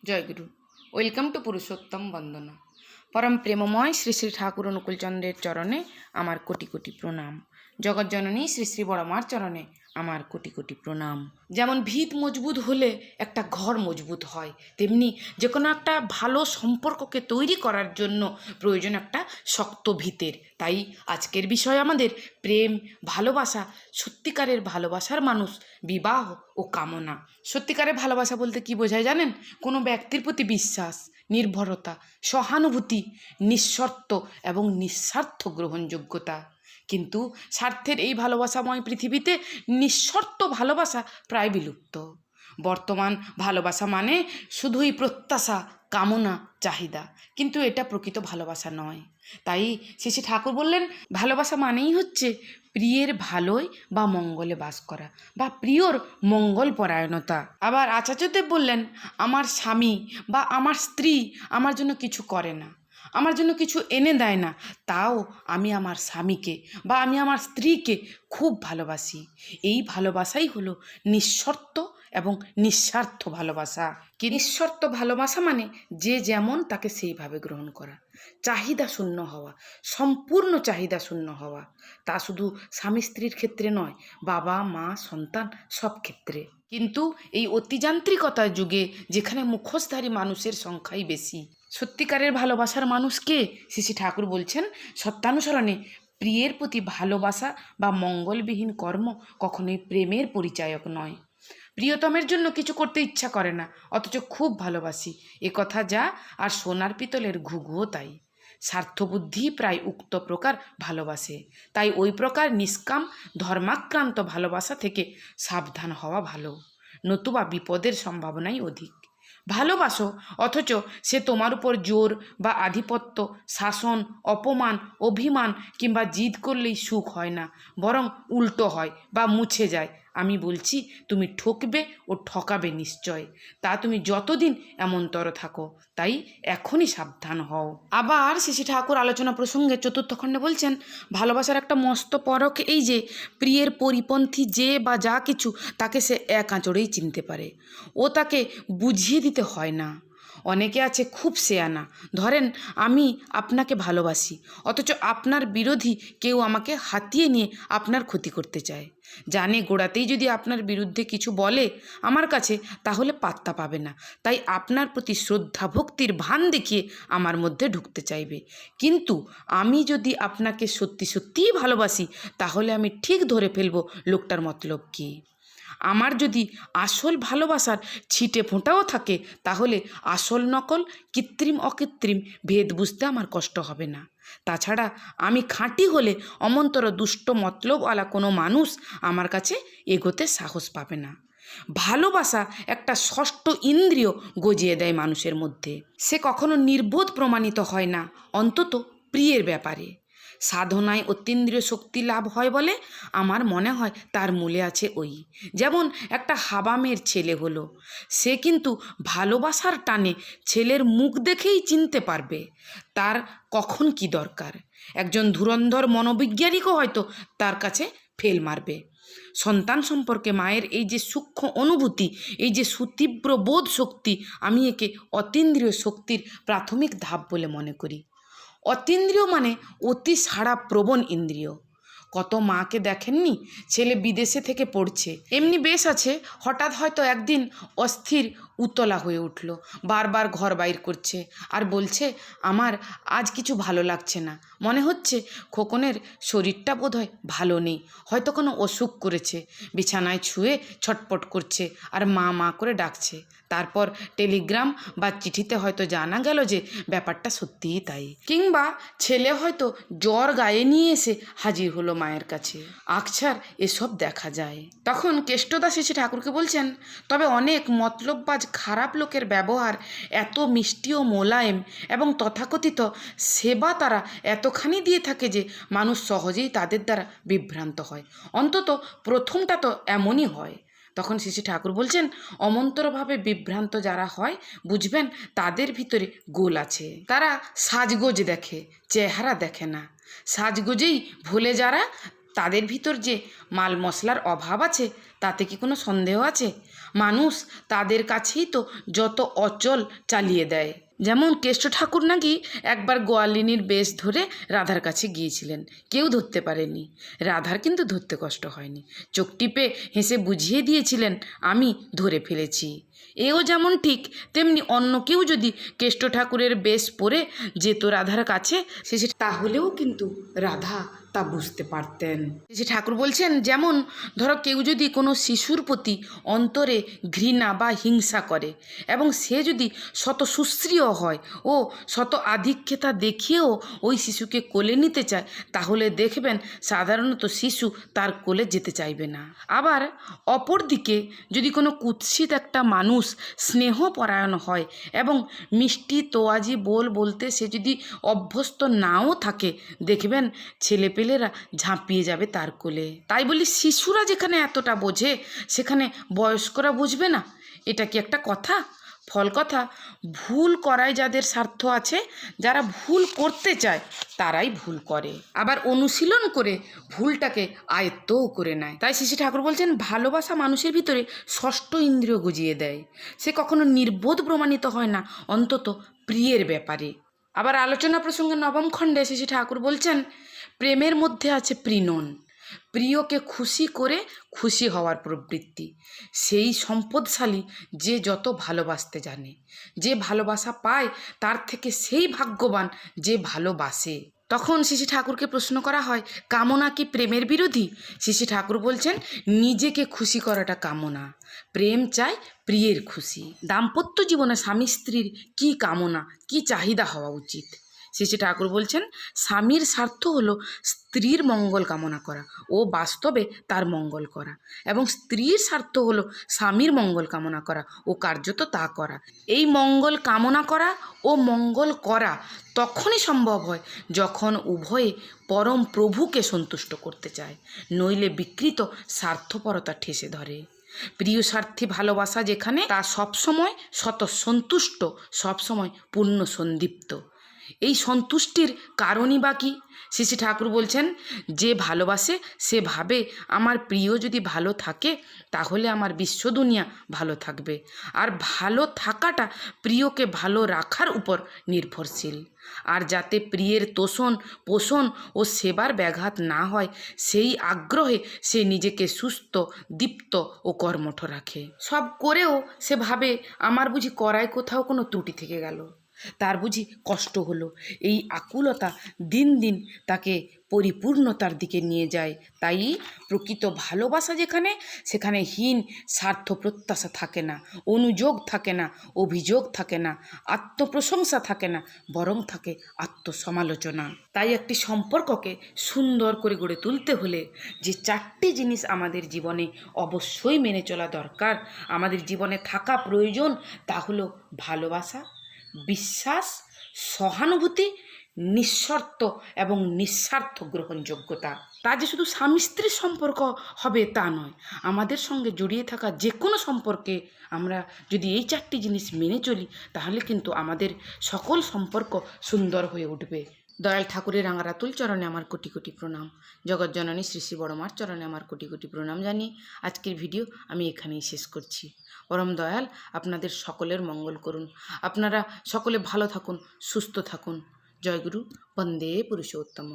Joyguru. Welcome to Purushottam বন্দনা। পরম প্রেমময় শ্রী শ্রী ঠাকুর অনুকূলচন্দ্রের চরণে আমার কোটি কোটি প্রণাম। জগৎজননী শ্রী শ্রী বড়মার চরণে আমার কোটি কোটি প্রণাম। যেমন ভিত মজবুত হলে একটা ঘর মজবুত হয়, তেমনি যে কোনো একটা ভালো সম্পর্ককে তৈরি করার জন্য প্রয়োজন একটা শক্ত ভিতের। তাই আজকের বিষয় আমাদের প্রেম, ভালোবাসা, সত্যিকারের ভালোবাসার মানুষ, বিবাহ ও কামনা। সত্যিকারের ভালোবাসা বলতে কি বোঝায় জানেন? কোনো ব্যক্তির প্রতি বিশ্বাস, নির্ভরতা, সহানুভূতি, নিঃশর্ত এবং নিঃস্বার্থ গ্রহণযোগ্যতা। কিন্তু স্বার্থের এই ভালোবাসাময় পৃথিবীতে নিঃশর্ত ভালোবাসা প্রায় বিলুপ্ত। বর্তমান ভালোবাসা মানে শুধুই প্রত্যাশা, কামনা, চাহিদা, কিন্তু এটা প্রকৃত ভালোবাসা নয়। তাই শ্রী ঠাকুর বললেন, ভালোবাসা মানেই হচ্ছে প্রিয়ের ভালোই বা মঙ্গলে বাস করা, বা প্রিয়র মঙ্গল পরায়ণতা। আবার আচার্যদেব বললেন, আমার স্বামী বা আমার স্ত্রী আমার জন্য কিছু করে না, আমার জন্য কিছু এনে দেয় না, তাও আমি আমার স্বামীকে বা আমি আমার স্ত্রীকে খুব ভালোবাসি। এই ভালোবাসাই হলো নিঃশর্ত এবং নিঃস্বার্থ ভালোবাসা। কি নিঃশর্ত ভালোবাসা মানে যে যেমন তাকে সেইভাবে গ্রহণ করা, চাহিদা শূন্য হওয়া, সম্পূর্ণ চাহিদা শূন্য হওয়া। তা শুধু স্বামী স্ত্রীর ক্ষেত্রে নয়, বাবা মা সন্তান সব ক্ষেত্রে। কিন্তু এই অতিযান্ত্রিকতার যুগে যেখানে মুখোশধারী মানুষের সংখ্যাই বেশি, সত্যিকারের ভালোবাসার মানুষ কে? শ্রী ঠাকুর বলছেন, সত্যানুসরণে প্রিয়ের প্রতি ভালোবাসা বা মঙ্গলবিহীন কর্ম কখনোই প্রেমের পরিচায়ক নয়। প্রিয়তমের জন্য কিছু করতে ইচ্ছা করে না, অথচ খুব ভালোবাসি, এ কথা যা, আর সোনার পিতলের ঘুঘুও তাই। স্বার্থবুদ্ধি প্রায় উক্ত প্রকার ভালোবাসে। তাই ওই প্রকার নিষ্কাম ধর্মাক্রান্ত ভালোবাসা থেকে সাবধান হওয়া ভালো, নতুবা বিপদের সম্ভাবনাই অধিক। ভালোবাসো, অথচ সে তোমার উপর জোর বা আধিপত্য, শাসন, অপমান, অভিমান কিংবা জিদ করলেই সুখ হয় না, বরং উল্টো হয় বা মুছে যায়। আমি বলছি, তুমি ঠকবে ও ঠকাবে নিশ্চয়। তা তুমি যতদিন এমনতর থাকো, তাই এখনই সাবধান হও। আবার শ্রী ঠাকুর আলোচনা প্রসঙ্গে চতুর্থ খণ্ডে বলছেন, ভালোবাসার একটা মস্ত পরখ এই যে প্রিয়ের পরিপন্থী যে বা যা কিছু তাকে সে এক আঁচড়েই চিনতে পারে, ও তাকে বুঝিয়ে দিতে হয় না। অনেকে আছে খুব সেয়ানা, ধরেন আমি আপনাকে ভালোবাসি, অথচ আপনার বিরোধী কেউ আমাকে হাতিয়ে নিয়ে আপনার ক্ষতি করতে চায়। জানে গোড়াতেই যদি আপনার বিরুদ্ধে কিছু বলে আমার কাছে, তাহলে পাত্তা পাবে না, তাই আপনার প্রতি শ্রদ্ধা ভক্তির ভান দেখিয়ে আমার মধ্যে ঢুকতে চাইবে। কিন্তু আমি যদি আপনাকে সত্যি সত্যিই ভালোবাসি, তাহলে আমি ঠিক ধরে ফেলবো লোকটার মতলব কী। আমার যদি আসল ভালোবাসার ছিটে ফোঁটাও থাকে, তাহলে আসল নকল, কৃত্রিম অকৃত্রিম ভেদ বুঝতে আমার কষ্ট হবে না। তাছাড়া আমি খাঁটি হলে অমন্তর দুষ্ট মতলবওয়ালা কোনো মানুষ আমার কাছে এগোতে সাহস পাবে না। ভালোবাসা একটা ষষ্ঠ ইন্দ্রিয় গজিয়ে দেয় মানুষের মধ্যে। সে কখনো নির্বোধ প্রমাণিত হয় না, অন্তত প্রিয়ের ব্যাপারে। সাধনায় অতীন্দ্রিয় শক্তি লাভ হয় বলে আমার মনে হয় তার মূলে আছে ওই। যেমন একটা হাবামের ছেলে হলো, সে কিন্তু ভালোবাসার টানে ছেলের মুখ দেখেই চিনতে পারবে তার কখন কি দরকার। একজন ধুরন্ধর মনোবৈজ্ঞানিকও হয়তো তার কাছে ফেল মারবে। সন্তান সম্পর্কে মায়ের এই যে সূক্ষ্ম অনুভূতি, এই যে সুতীব্র বোধ শক্তি, আমি একে অতীন্দ্রিয় শক্তির প্রাথমিক ধাপ বলে মনে করি। অতীন্দ্রিয় মানে অতি সাড়া প্রবণ ইন্দ্রিয়। কত মাকে দেখেননি, ছেলে বিদেশে থেকে পড়ছে, এমনি বেশ আছে, হঠাৎ হয়তো একদিন অস্থির উতলা হয়ে উঠল, বারবার ঘর বাইর করছে আর বলছে, আমার আজ কিছু ভালো লাগছে না, মনে হচ্ছে খোকনের শরীরটা বোধহয় ভালো নেই, হয়তো কোনো অসুখ করেছে। বিছানায় ছুঁয়ে ছটপট করছে আর মা মা করে ডাকছে। তারপর টেলিগ্রাম বা চিঠিতে হয়তো জানা গেল যে ব্যাপারটা সত্যিই তাই। কিংবা ছেলে হয়তো জ্বর গায়ে নিয়ে এসে হাজির হলো মায়ের কাছে। আকছার এসব দেখা যায়। তখন কেষ্টদাস এসে ঠাকুরকে বলছেন, তবে অনেক মতলববাজ খারাপ লোকের ব্যবহার এত মিষ্টি ও মোলায়েম এবং তথাকথিত সেবা তারা এতখানি দিয়ে থাকে যে মানুষ সহজেই তাদের দ্বারা বিভ্রান্ত হয়। অন্তত প্রথমটা তো এমনই হয়। তখন শ্রী ঠাকুর বলছেন, অমন্তরভাবে বিভ্রান্ত যারা হয়, বুঝবেন তাদের ভিতরে গোল আছে। তারা সাজগোজ দেখে, চেহারা দেখে না। সাজগোজেই ভোলে যারা, তাদের ভিতর যে মাল মশলার অভাব আছে তাতে কি কোনো সন্দেহ আছে? মানুষ তাদের কাছেই তো যত অচল চালিয়ে দেয়। যেমন কেষ্ট ঠাকুর নাকি একবার গোয়ালিনীর বেশ ধরে রাধার কাছে গিয়েছিলেন, কেউ ধরতে পারেনি। রাধার কিন্তু ধরতে কষ্ট হয়নি, চোখ টিপে হেসে বুঝিয়ে দিয়েছিলেন আমি ধরে ফেলেছি। এও যেমন ঠিক তেমনি অন্য কেউ যদি কেষ্ট ঠাকুরের বেশ পরে যেত রাধার কাছে, তাহলেও কিন্তু রাধা তা বুঝতে পারতেন। যে ঠাকুর বলছেন, যেমন ধরো কেউ যদি কোনো শিশুর প্রতি অন্তরে ঘৃণা বা হিংসা করে এবং সে যদি শত সুশ্রীও হয় ও শত আধিক্যতা দেখিয়েও ওই শিশুকে কোলে নিতে চায়, তাহলে দেখবেন সাধারণত শিশু তার কোলে যেতে চাইবে না। আবার অপরদিকে যদি কোনো কুৎসিত একটা মানুষ স্নেহপরায়ণ হয় এবং মিষ্টি তোয়াজি বলতে সে যদি অভ্যস্ত নাও থাকে, দেখবেন ছেলেপেলেরা ঝাঁপিয়ে যাবে তার কোলে। তাই বলি, শিশুরা যেখানে এতটা বোঝে সেখানে বয়স্করা বুঝবে না, এটা কি একটা কথা? ফল কথা, ভুল করায় যাদের স্বার্থ আছে, যারা ভুল করতে চায় তারাই ভুল করে, আবার অনুশীলন করে ভুলটাকে আয়ত্তও করে নেয়। তাই শ্রী ঠাকুর বলছেন, ভালোবাসা মানুষের ভিতরে ষষ্ঠ ইন্দ্রিয় গজিয়ে দেয়। সে কখনো নির্বোধ প্রমাণিত হয় না, অন্তত প্রিয়ের ব্যাপারে। আবার আলোচনা প্রসঙ্গে নবম খণ্ডে শ্রী ঠাকুর বলছেন, প্রেমের মধ্যে আছে প্রীণন, প্রিয়কে খুশি করে খুশি হওয়ার প্রবৃত্তি। সেই সম্পদশালী যে যত ভালোবাসতে জানে। যে ভালোবাসা পায় তার থেকে সেই ভাগ্যবান যে ভালোবাসে। তখন শ্রী ঠাকুরকে প্রশ্ন করা হয়, কামনা কি প্রেমের বিরোধী? শ্রী ঠাকুর বলছেন, নিজেকে খুশি করাটা কামনা, প্রেম চায় প্রিয়ের খুশি। দাম্পত্য জীবনে স্বামী স্ত্রীর কি কামনা, কি চাহিদা হওয়া উচিত? শ্রী ঠাকুর বলছেন, স্বামীর স্বার্থ হলো স্ত্রীর মঙ্গল কামনা করা ও বাস্তবে তার মঙ্গল করা, এবং স্ত্রীর স্বার্থ হলো স্বামীর মঙ্গল কামনা করা ও কার্যত তা করা। এই মঙ্গল কামনা করা ও মঙ্গল করা তখনই সম্ভব হয় যখন উভয়ে পরম প্রভুকে সন্তুষ্ট করতে চায়, নইলে বিকৃত স্বার্থপরতা ঠেসে ধরে। প্রিয় স্বার্থী ভালোবাসা যেখানে, তা সবসময় স্বতঃসন্তুষ্ট, সবসময় পূর্ণ সন্দীপ্ত। এই সন্তুষ্টির কারণই বা কি? শ্রী ঠাকুর বলছেন, যে ভালোবাসে সে ভাবে আমার প্রিয় যদি ভালো থাকে তাহলে আমার বিশ্ব দুনিয়া ভালো থাকবে। আর ভালো থাকাটা প্রিয়কে ভালো রাখার উপর নির্ভরশীল। আর যাতে প্রিয়ের তোষণ পোষণ ও সেবার ব্যাঘাত না হয়, সেই আগ্রহে সে নিজেকে সুস্থ, দীপ্ত ও কর্মঠ রাখে। সব করেও সে ভাবে আমার বুঝি করায় কোথাও কোনো ত্রুটি থেকে গেল, তার বুঝি কষ্ট হলো। এই আকুলতা দিন দিন তাকে পরিপূর্ণতার দিকে নিয়ে যায়। তাই প্রকৃত ভালোবাসা যেখানে, সেখানে হীন স্বার্থ প্রত্যাশা থাকে না, অনুযোগ থাকে না, অভিযোগ থাকে না, আত্মপ্রশংসা থাকে না, বরং থাকে আত্মসমালোচনা। তাই একটি সম্পর্ককে সুন্দর করে গড়ে তুলতে হলে যে চারটি জিনিস আমাদের জীবনে অবশ্যই মেনে চলা দরকার, আমাদের জীবনে থাকা প্রয়োজন, তা হলো ভালোবাসা, বিশ্বাস, সহানুভূতি, নিঃশর্ত এবং নিঃস্বার্থ গ্রহণযোগ্যতা। তা যে শুধু স্বামী স্ত্রীর সম্পর্ক হবে তা নয়, আমাদের সঙ্গে জড়িয়ে থাকা যে কোনো সম্পর্কে আমরা যদি এই চারটি জিনিস মেনে চলি, তাহলে কিন্তু আমাদের সকল সম্পর্ক সুন্দর হয়ে উঠবে। দয়াল ঠাকুরের রাঙারাতুল চরণে আমার কোটি কোটি প্রণাম। জগৎজননী শ্রী শ্রী বড়মার চরণে আমার কোটি কোটি প্রণাম জানিয়ে আজকের ভিডিও আমি এখানেই শেষ করছি। পরম দয়াল আপনাদের সকলের মঙ্গল করুন। আপনারা সকলে ভালো থাকুন, সুস্থ থাকুন। জয়গুরু, বন্দে পুরুষোত্তম।